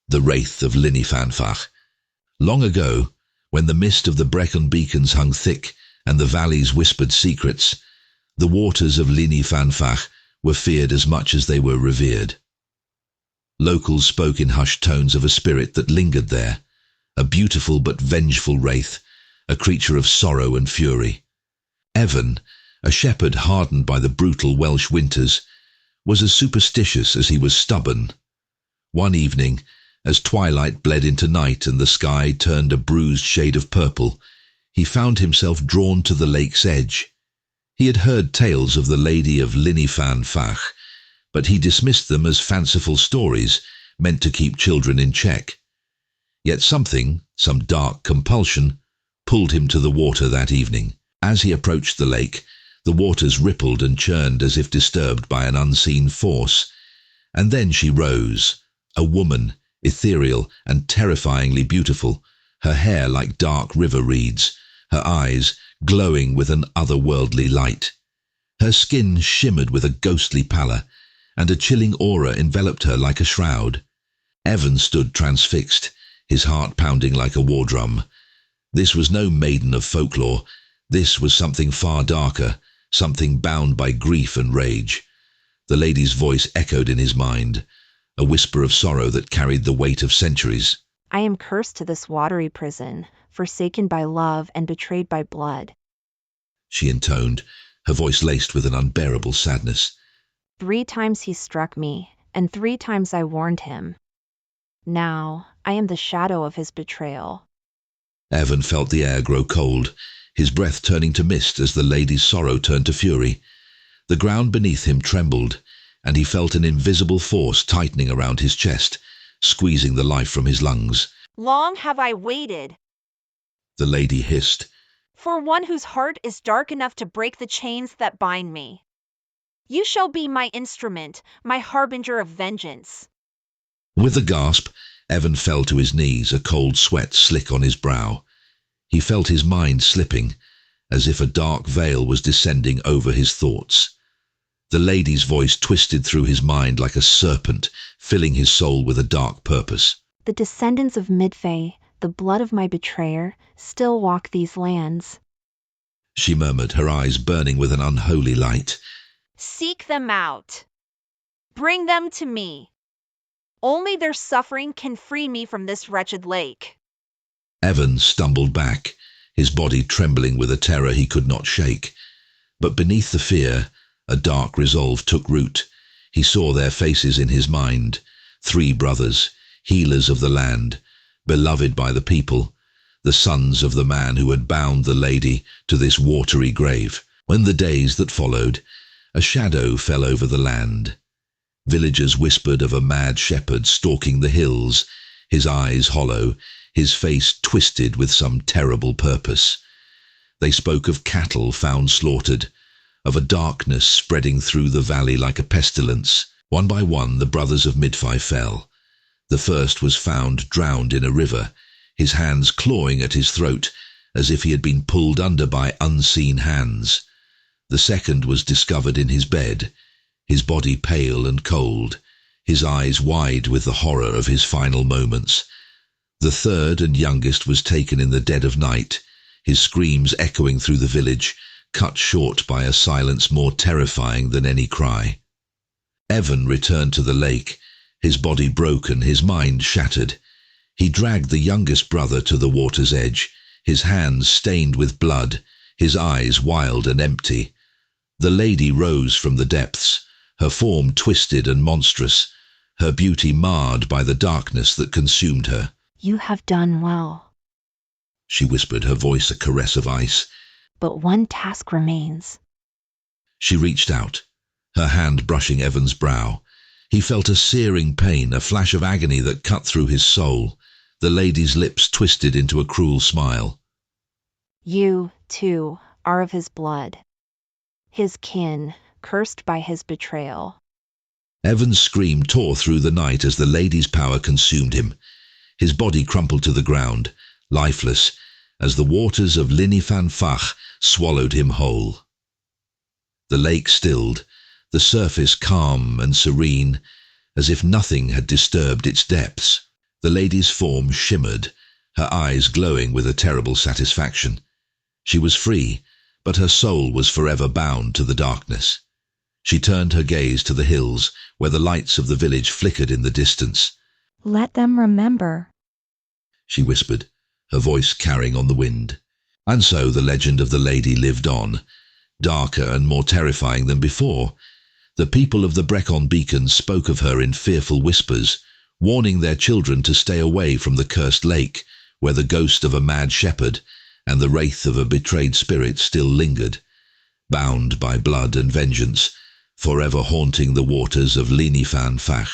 The Wraith of Llyn-y-Fan Fach. Long ago, when the mist of the Brecon beacons hung thick and the valleys whispered secrets, the waters of Llyn-y-Fan Fach were feared as much as they were revered. Locals spoke in hushed tones of a spirit that lingered there, a beautiful but vengeful wraith, a creature of sorrow and fury. Evan, a shepherd hardened by the brutal Welsh winters, was as superstitious as he was stubborn. One evening, as twilight bled into night and the sky turned a bruised shade of purple, he found himself drawn to the lake's edge. He had heard tales of the Lady of Llyn-y-Fan Fach, but he dismissed them as fanciful stories meant to keep children in check. Yet something, some dark compulsion, pulled him to the water that evening. As he approached the lake, the waters rippled and churned as if disturbed by an unseen force. And then she rose, a woman, ethereal and terrifyingly beautiful, her hair like dark river reeds, her eyes glowing with an otherworldly light. Her skin shimmered with a ghostly pallor, and a chilling aura enveloped her like a shroud. Evan stood transfixed, his heart pounding like a war drum. This was no maiden of folklore. This was something far darker, something bound by grief and rage. The lady's voice echoed in his mind, a whisper of sorrow that carried the weight of centuries. I am cursed to this watery prison, forsaken by love and betrayed by blood, she intoned, her voice laced with an unbearable sadness. 3 times he struck me, and 3 times I warned him. Now, I am the shadow of his betrayal. Evan felt the air grow cold, his breath turning to mist as the lady's sorrow turned to fury. The ground beneath him trembled, and he felt an invisible force tightening around his chest, squeezing the life from his lungs. Long have I waited, the lady hissed, for one whose heart is dark enough to break the chains that bind me. You shall be my instrument, my harbinger of vengeance. With a gasp, Evan fell to his knees, a cold sweat slick on his brow. He felt his mind slipping, as if a dark veil was descending over his thoughts. The lady's voice twisted through his mind like a serpent, filling his soul with a dark purpose. The descendants of Midfay, the blood of my betrayer, still walk these lands, she murmured, her eyes burning with an unholy light. Seek them out. Bring them to me. Only their suffering can free me from this wretched lake. Evan stumbled back, his body trembling with a terror he could not shake. But beneath the fear, a dark resolve took root. He saw their faces in his mind, 3 brothers, healers of the land, beloved by the people, the sons of the man who had bound the lady to this watery grave. When the days that followed, a shadow fell over the land. Villagers whispered of a mad shepherd stalking the hills, his eyes hollow, his face twisted with some terrible purpose. They spoke of cattle found slaughtered, of a darkness spreading through the valley like a pestilence. One by one the brothers of Midfay fell. The first was found drowned in a river, his hands clawing at his throat, as if he had been pulled under by unseen hands. The second was discovered in his bed, his body pale and cold, his eyes wide with the horror of his final moments. The third and youngest was taken in the dead of night, his screams echoing through the village, cut short by a silence more terrifying than any cry. Evan returned to the lake, his body broken, his mind shattered. He dragged the youngest brother to the water's edge, his hands stained with blood, his eyes wild and empty. The lady rose from the depths, her form twisted and monstrous, her beauty marred by the darkness that consumed her. You have done well, she whispered, her voice a caress of ice. But one task remains. She reached out, her hand brushing Evan's brow. He felt a searing pain, a flash of agony that cut through his soul. The lady's lips twisted into a cruel smile. You, too, are of his blood, his kin, cursed by his betrayal. Evan's scream tore through the night as the lady's power consumed him. His body crumpled to the ground, lifeless, as the waters of Llyn-y-Fan Fach swallowed him whole. The lake stilled, the surface calm and serene, as if nothing had disturbed its depths. The lady's form shimmered, her eyes glowing with a terrible satisfaction. She was free, but her soul was forever bound to the darkness. She turned her gaze to the hills, where the lights of the village flickered in the distance. "Let them remember," she whispered, her voice carrying on the wind. And so the legend of the lady lived on, darker and more terrifying than before. The people of the Brecon beacons spoke of her in fearful whispers, warning their children to stay away from the cursed lake, where the ghost of a mad shepherd and the wraith of a betrayed spirit still lingered, bound by blood and vengeance, forever haunting the waters of Llyn-y-Fan Fach.